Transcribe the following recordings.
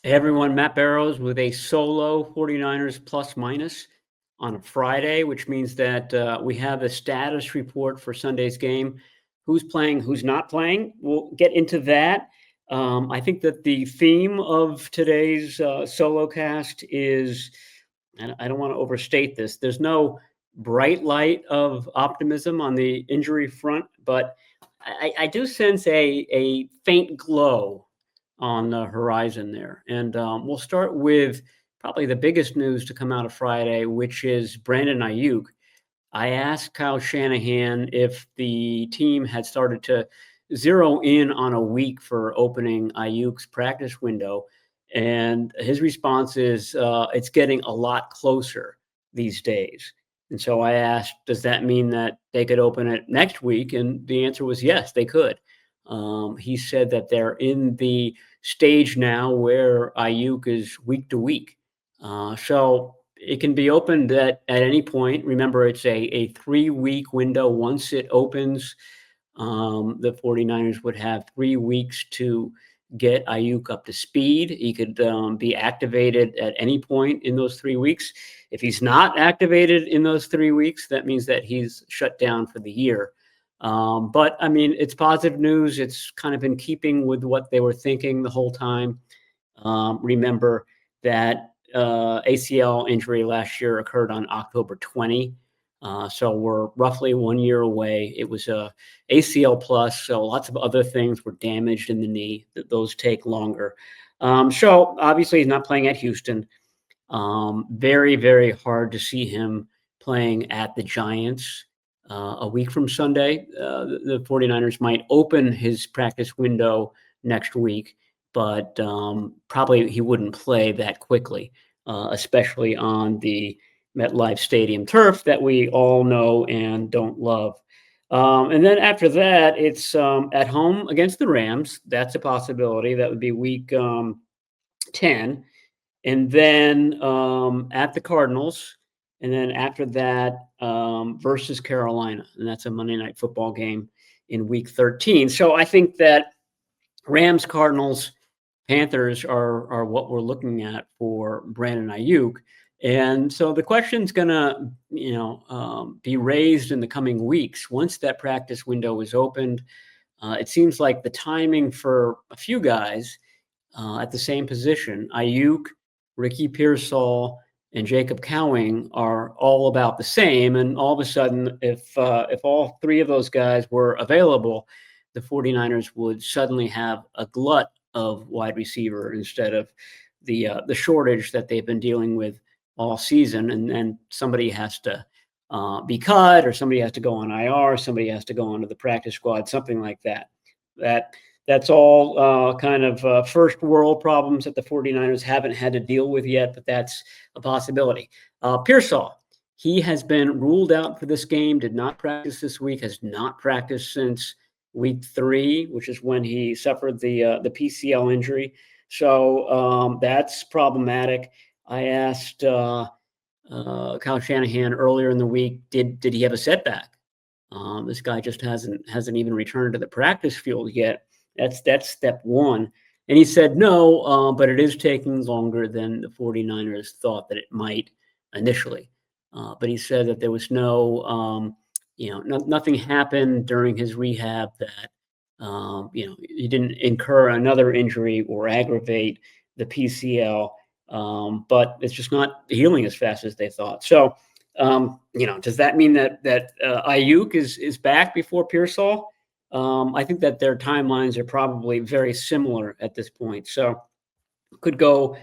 Hey everyone, Matt Barrows with a solo 49ers plus minus on a Friday, which means that we have a status report for Sunday's game. Who's playing, who's not playing. We'll get into that. I think that the theme of today's solo cast is, and I don't want to overstate this, there's no bright light of optimism on the injury front, but I do sense a faint glow on the horizon there. And we'll start with probably the biggest news to come out of Friday, which is Brandon Aiyuk. I asked Kyle Shanahan if the team had started to zero in on a week for opening Aiyuk's practice window. And his response is it's getting a lot closer these days. And so I asked, does that mean that they could open it next week? And the answer was yes, they could. He said that they're in the stage now where Aiyuk is week to week. So it can be opened at any point. Remember, it's a 3-week window. Once it opens, the 49ers would have 3 weeks to get Aiyuk up to speed. He could be activated at any point in those 3 weeks. If he's not activated in those 3 weeks, that means that he's shut down for the year. But I mean, it's positive news. It's kind of in keeping with what they were thinking the whole time. Remember that ACL injury last year occurred on October 20. So we're roughly 1 year away. It was a ACL plus, so lots of other things were damaged in the knee. Those take longer. So obviously he's not playing at Houston. Very, very hard to see him playing at the Giants. A week from Sunday, the 49ers might open his practice window next week, but probably he wouldn't play that quickly, especially on the MetLife Stadium turf that we all know and don't love. And then after that, it's at home against the Rams. That's a possibility. That would be week 10. And then at the Cardinals. And then after that, versus Carolina. And that's a Monday Night Football game in week 13. So I think that Rams, Cardinals, Panthers are what we're looking at for Brandon Aiyuk. And so the question's going to, be raised in the coming weeks once that practice window is opened. It seems like the timing for a few guys at the same position, Aiyuk, Ricky Pearsall, and Jacob Cowing are all about the same. And all of a sudden, if all three of those guys were available, the 49ers would suddenly have a glut of wide receiver instead of the shortage that they've been dealing with all season. And then somebody has to be cut, or somebody has to go on IR, somebody has to go onto the practice squad, something like that. That's all kind of first world problems that the 49ers haven't had to deal with yet, but that's a possibility. Pearsall, he has been ruled out for this game, did not practice this week, has not practiced since week 3, which is when he suffered the PCL injury. So that's problematic. I asked Kyle Shanahan earlier in the week, did he have a setback? This guy just hasn't even returned to the practice field yet. That's step one. And he said no, but it is taking longer than the 49ers thought that it might initially. But he said that there was nothing happened during his rehab that, he didn't incur another injury or aggravate the PCL. But it's just not healing as fast as they thought. So, does that mean that Aiyuk is back before Pearsall? I think that their timelines are probably very similar at this point. So could go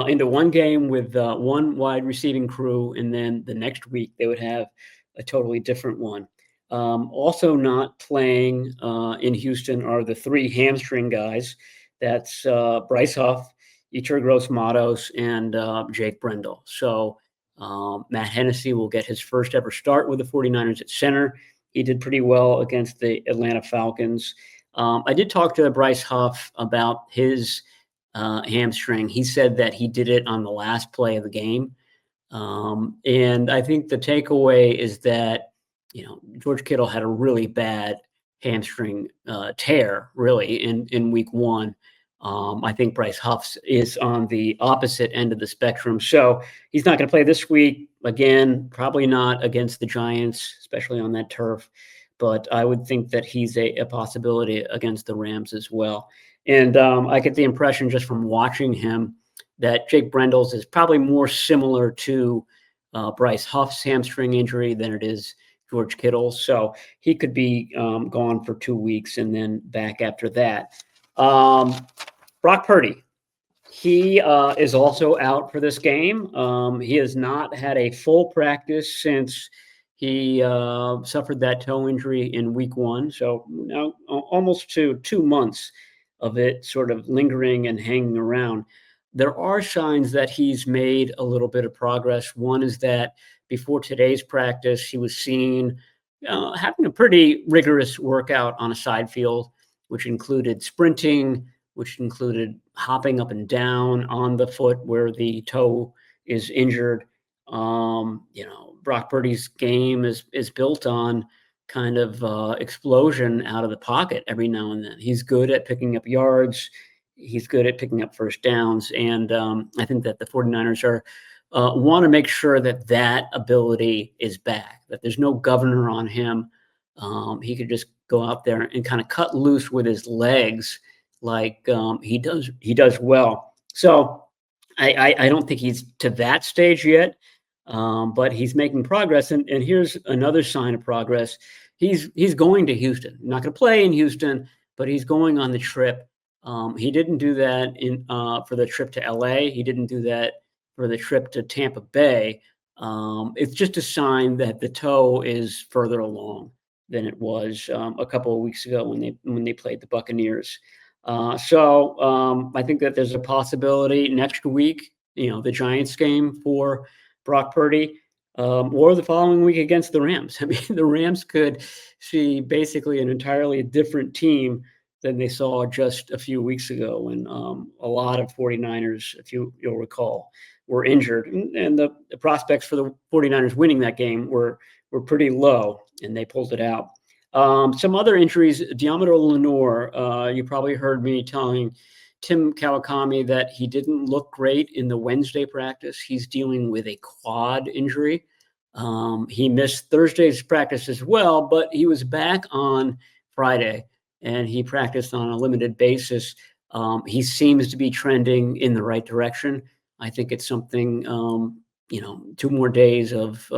into one game with one wide receiving crew, and then the next week they would have a totally different one. Also not playing in Houston are the 3 hamstring guys. That's Bryce Huff, Yetur Gross-Matos, and Jake Brendel. So Matt Hennessy will get his first ever start with the 49ers at center. He did pretty well against the Atlanta Falcons. I did talk to Bryce Huff about his hamstring. He said that he did it on the last play of the game. And I think the takeaway is that, George Kittle had a really bad hamstring tear, really, in week 1. I think Bryce Huff's is on the opposite end of the spectrum. So he's not going to play this week. Again, probably not against the Giants, especially on that turf. But I would think that he's a possibility against the Rams as well. And I get the impression just from watching him that Jake Brendel's is probably more similar to Bryce Huff's hamstring injury than it is George Kittle's. So he could be gone for 2 weeks and then back after that. Brock Purdy, he is also out for this game. He has not had a full practice since he suffered that toe injury in week 1. So now almost 2 months of it sort of lingering and hanging around. There are signs that he's made a little bit of progress. One is that before today's practice, he was seen having a pretty rigorous workout on a side field, which included sprinting, which included hopping up and down on the foot where the toe is injured. Brock Purdy's game is built on kind of explosion out of the pocket every now and then. He's good at picking up yards. He's good at picking up first downs. And I think that the 49ers are want to make sure that that ability is back, that there's no governor on him. He could just go out there and kind of cut loose with his legs like he does well. So I don't think he's to that stage yet, but he's making progress. And here's another sign of progress. He's going to Houston. Not going to play in Houston, but he's going on the trip. He didn't do that for the trip to LA. He didn't do that for the trip to Tampa Bay. It's just a sign that the toe is further along than it was a couple of weeks ago when they played the Buccaneers. So I think that there's a possibility next week, the Giants game for Brock Purdy, or the following week against the Rams. I mean, the Rams could see basically an entirely different team than they saw just a few weeks ago when a lot of 49ers, if you'll recall, were injured. And the prospects for the 49ers winning that game were pretty low, and they pulled it out. Some other injuries, Deommodore Lenoir, you probably heard me telling Tim Kawakami that he didn't look great in the Wednesday practice. He's dealing with a quad injury. He missed Thursday's practice as well, but he was back on Friday, and he practiced on a limited basis. He seems to be trending in the right direction. I think it's something, 2 more days of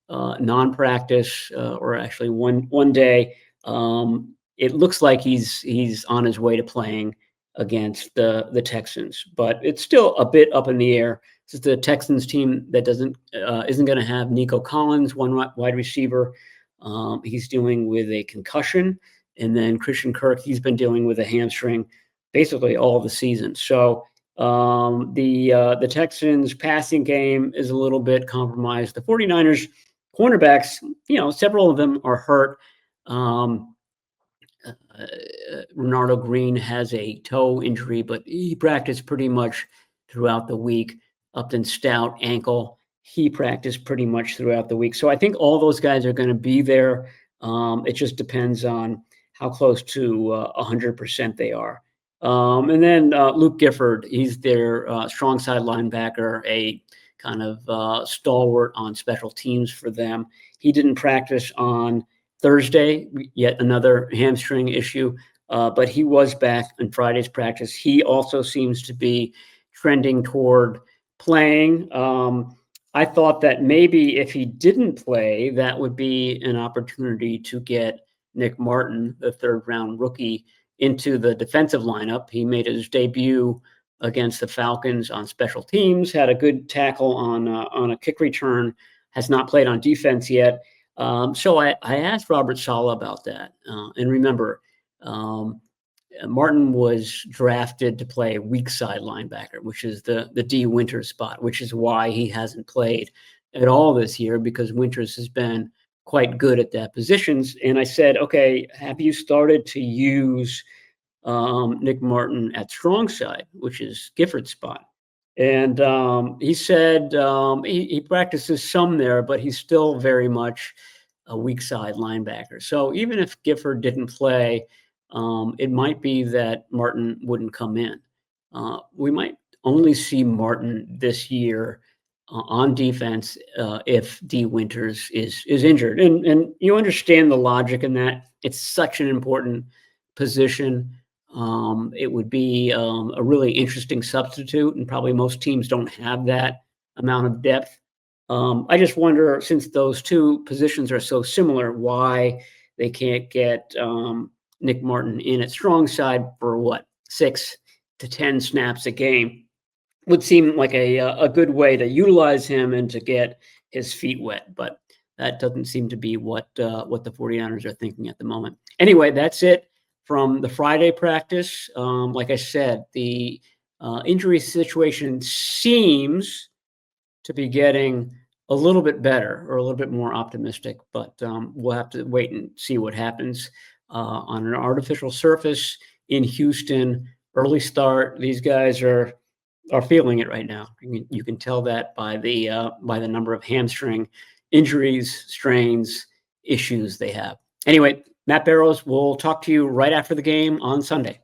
non-practice, or actually one day. It looks like he's on his way to playing against the Texans, but it's still a bit up in the air. This is the Texans team that isn't going to have Nico Collins, one wide receiver. He's dealing with a concussion, and then Christian Kirk, he's been dealing with a hamstring basically all the season. So the Texans passing game is a little bit compromised. The 49ers cornerbacks, several of them are hurt. Renardo Green has a toe injury, but he practiced pretty much throughout the week. Upton Stout, ankle, he practiced pretty much throughout the week. So I think all those guys are going to be there. It just depends on how close to 100% they are. And then Luke Gifford, he's their strong side linebacker, a kind of stalwart on special teams for them. He didn't practice on Thursday, yet another hamstring issue, but he was back in Friday's practice. He also seems to be trending toward playing. I thought that maybe if he didn't play, that would be an opportunity to get Nick Martin, the third-round rookie, into the defensive lineup. He made his debut against the Falcons on special teams, had a good tackle on a kick return, has not played on defense yet. So I asked Robert Saleh about that. And remember, Martin was drafted to play weak side linebacker, which is the D Winters spot, which is why he hasn't played at all this year, because Winters has been quite good at that positions. And I said, okay, have you started to use Nick Martin at strong side, which is Gifford's spot? And he said he practices some there, but he's still very much a weak side linebacker. So even if Gifford didn't play, it might be that Martin wouldn't come in. We might only see Martin this year on defense if D. Winters is injured. And you understand the logic in that. It's such an important position. It would be a really interesting substitute, and probably most teams don't have that amount of depth. I just wonder, since those two positions are so similar, why they can't get Nick Martin in at strong side for what, 6 to 10 snaps a game. Would seem like a good way to utilize him and to get his feet wet, but that doesn't seem to be what the 49ers are thinking at the moment. Anyway, that's it from the Friday practice. Like I said, the injury situation seems to be getting a little bit better, or a little bit more optimistic, but we'll have to wait and see what happens on an artificial surface in Houston. Early start. These guys are feeling it right now. You can tell that by the number of hamstring injuries, strains, issues they have. Anyway, Matt Barrows will talk to you right after the game on Sunday.